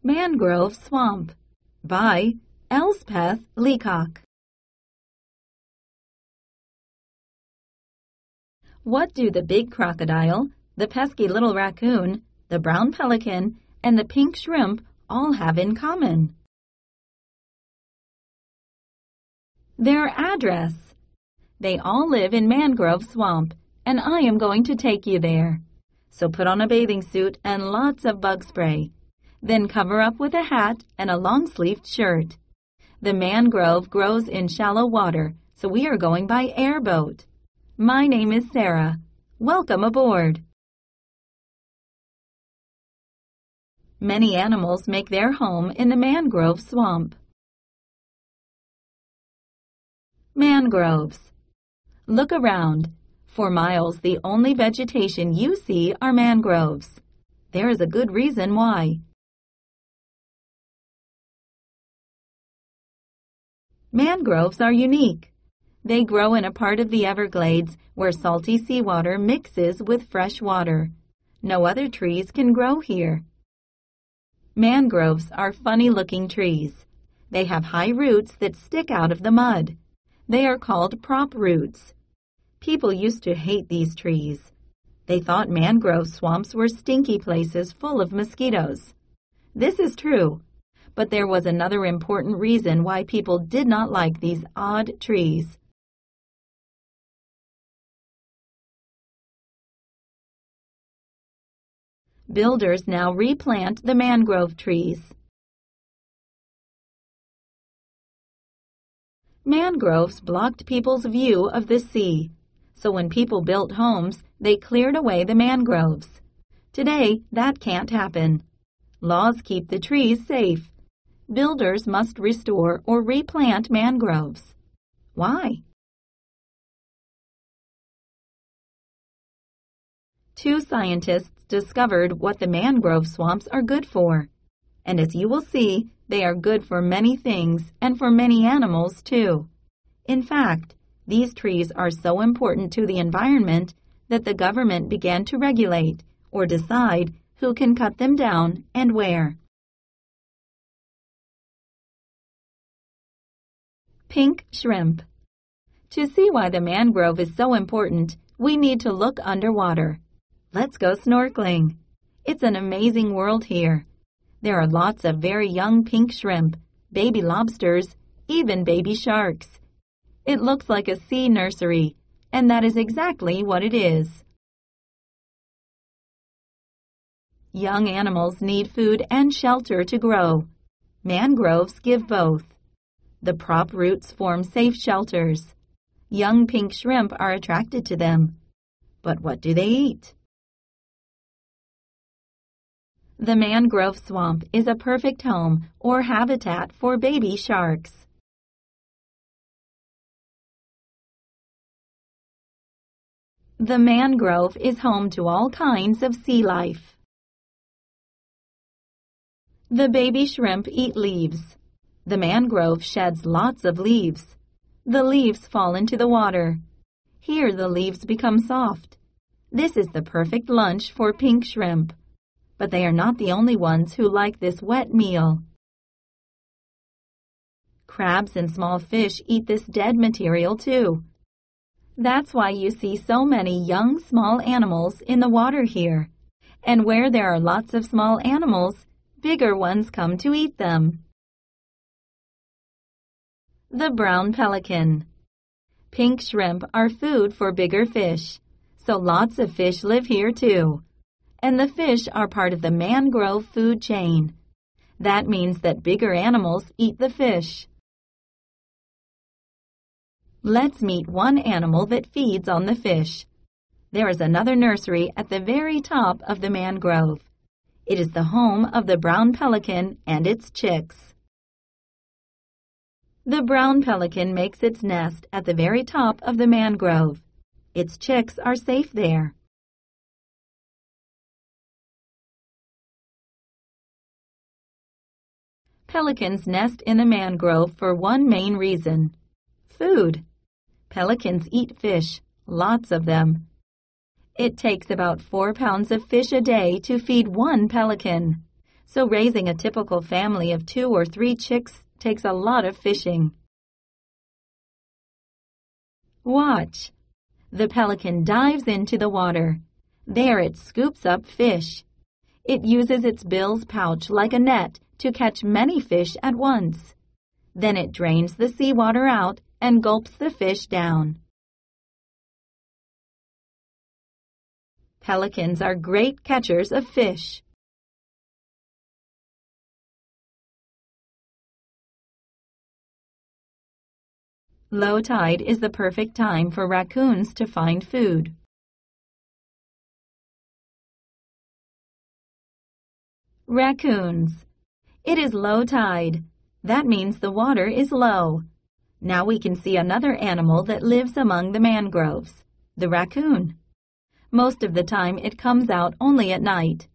Mangrove Swamp by Elspeth Leacock. What do the big crocodile, the pesky little raccoon, the brown pelican, and the pink shrimp all have in common? Their address. They all live in Mangrove Swamp, and I am going to take you there. So put on a bathing suit and lots of bug spray. Then cover up with a hat and a long-sleeved shirt. The mangrove grows in shallow water, so we are going by airboat. My name is Sarah. Welcome aboard. Many animals make their home in the mangrove swamp. Mangroves. Look around. For miles, the only vegetation you see are mangroves. There is a good reason why. Mangroves are unique. They grow in a part of the Everglades where salty seawater mixes with fresh water. No other trees can grow here. Mangroves are funny-looking trees. They have high roots that stick out of the mud. They are called prop roots. People used to hate these trees. They thought mangrove swamps were stinky places full of mosquitoes. This is true, but there was another important reason why people did not like these odd trees. Builders now replant the mangrove trees. Mangroves blocked people's view of the sea, so when people built homes, they cleared away the mangroves. Today, that can't happen. Laws keep the trees safe. Builders must restore or replant mangroves. Why? Two scientists discovered what the mangrove swamps are good for. And as you will see, they are good for many things and for many animals too. In fact, these trees are so important to the environment that the government began to regulate or decide who can cut them down and where. Pink shrimp. To see why the mangrove is so important, we need to look underwater. Let's go snorkeling. It's an amazing world here. There are lots of very young pink shrimp, baby lobsters, even baby sharks. It looks like a sea nursery, and that is exactly what it is. Young animals need food and shelter to grow. Mangroves give both. The prop roots form safe shelters. Young pink shrimp are attracted to them. But what do they eat? The mangrove swamp is a perfect home or habitat for baby sharks. The mangrove is home to all kinds of sea life. The baby shrimp eat leaves. The mangrove sheds lots of leaves. The leaves fall into the water. Here the leaves become soft. This is the perfect lunch for pink shrimp. But they are not the only ones who like this wet meal. Crabs and small fish eat this dead material too. That's why you see so many young small animals in the water here. And where there are lots of small animals, bigger ones come to eat them. The brown pelican. Pink shrimp are food for bigger fish, so lots of fish live here too. And the fish are part of the mangrove food chain. That means that bigger animals eat the fish. Let's meet one animal that feeds on the fish. There is another nursery at the very top of the mangrove. It is the home of the brown pelican and its chicks. The brown pelican makes its nest at the very top of the mangrove. Its chicks are safe there. Pelicans nest in the mangrove for one main reason: food. Pelicans eat fish, lots of them. It takes about 4 pounds of fish a day to feed one pelican. So raising a typical family of 2 or 3 chicks takes a lot of fishing. Watch. The pelican dives into the water. There it scoops up fish. It uses its bill's pouch like a net to catch many fish at once. Then it drains the seawater out and gulps the fish down. Pelicans are great catchers of fish. Low tide is the perfect time for raccoons to find food. Raccoons. It is low tide. That means the water is low. Now we can see another animal that lives among the mangroves, the raccoon. Most of the time it comes out only at night,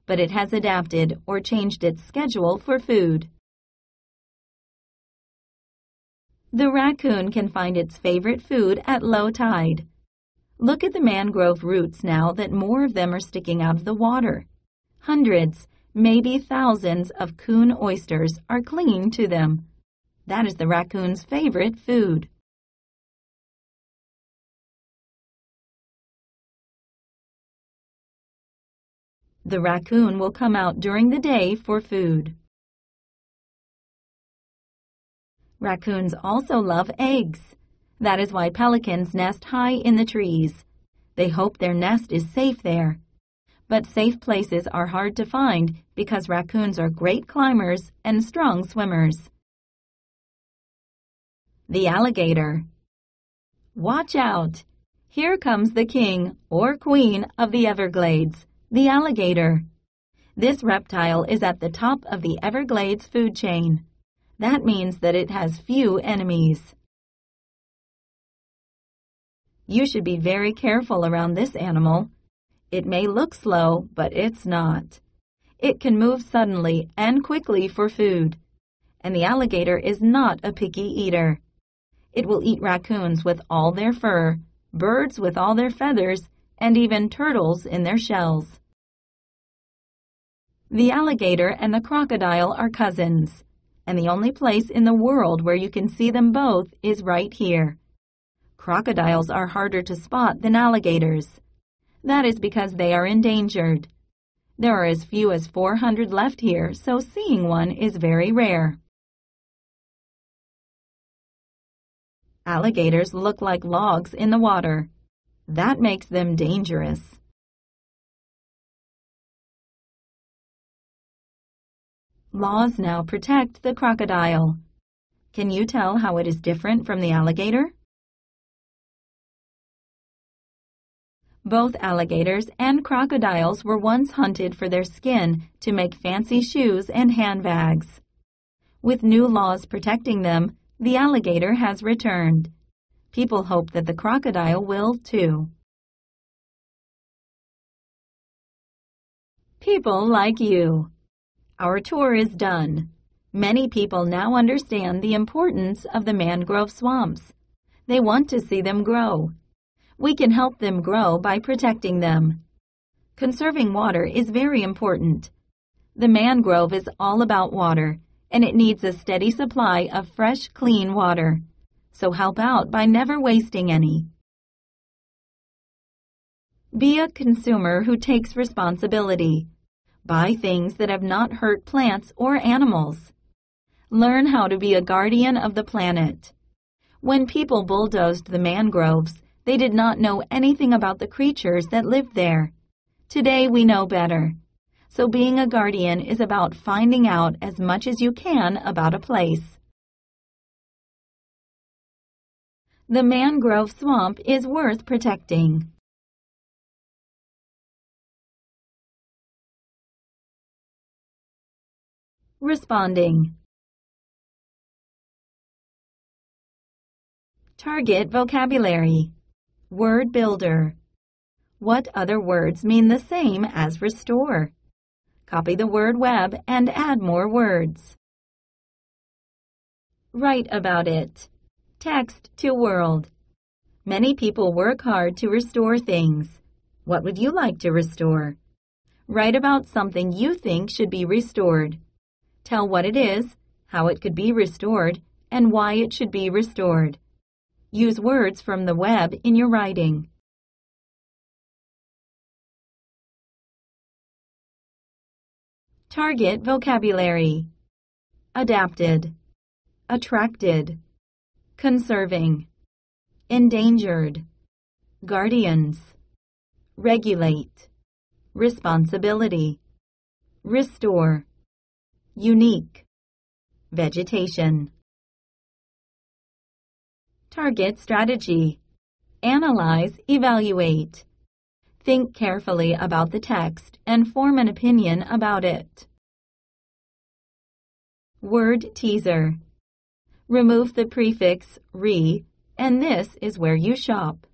but it has adapted or changed its schedule for food. The raccoon can find its favorite food at low tide. Look at the mangrove roots now that more of them are sticking out of the water. Hundreds, maybe thousands of coon oysters are clinging to them. That is the raccoon's favorite food. The raccoon will come out during the day for food. Raccoons also love eggs. That is why pelicans nest high in the trees. They hope their nest is safe there. But safe places are hard to find because raccoons are great climbers and strong swimmers. The alligator. Watch out! Here comes the king or queen of the Everglades, the alligator. This reptile is at the top of the Everglades food chain. That means that it has few enemies. You should be very careful around this animal. It may look slow, but it's not. It can move suddenly and quickly for food. And the alligator is not a picky eater. It will eat raccoons with all their fur, birds with all their feathers, and even turtles in their shells. The alligator and the crocodile are cousins, and the only place in the world where you can see them both is right here. Crocodiles are harder to spot than alligators. That is because they are endangered. There are as few as 400 left here, so seeing one is very rare. Alligators look like logs in the water. That makes them dangerous. Laws now protect the crocodile. Can you tell how it is different from the alligator? Both alligators and crocodiles were once hunted for their skin to make fancy shoes and handbags. With new laws protecting them, the alligator has returned. People hope that the crocodile will too. People like you. Our tour is done. Many people now understand the importance of the mangrove swamps. They want to see them grow. We can help them grow by protecting them. Conserving water is very important. The mangrove is all about water, and it needs a steady supply of fresh, clean water. So help out by never wasting any. Be a consumer who takes responsibility. Buy things that have not hurt plants or animals. Learn how to be a guardian of the planet. When people bulldozed the mangroves, they did not know anything about the creatures that lived there. Today we know better. So being a guardian is about finding out as much as you can about a place. The mangrove swamp is worth protecting. Responding. Target vocabulary. Word builder. What other words mean the same as restore? Copy the word web and add more words. Write about it. Text to world. Many people work hard to restore things. What would you like to restore? Write about something you think should be restored. Tell what it is, how it could be restored, and why it should be restored. Use words from the web in your writing. Target vocabulary. Adapted, attracted, conserving, endangered, guardians, regulate, responsibility, restore, unique, vegetation. Target strategy. Analyze, evaluate. Think carefully about the text and form an opinion about it. Word teaser. Remove the prefix re, and this is where you shop.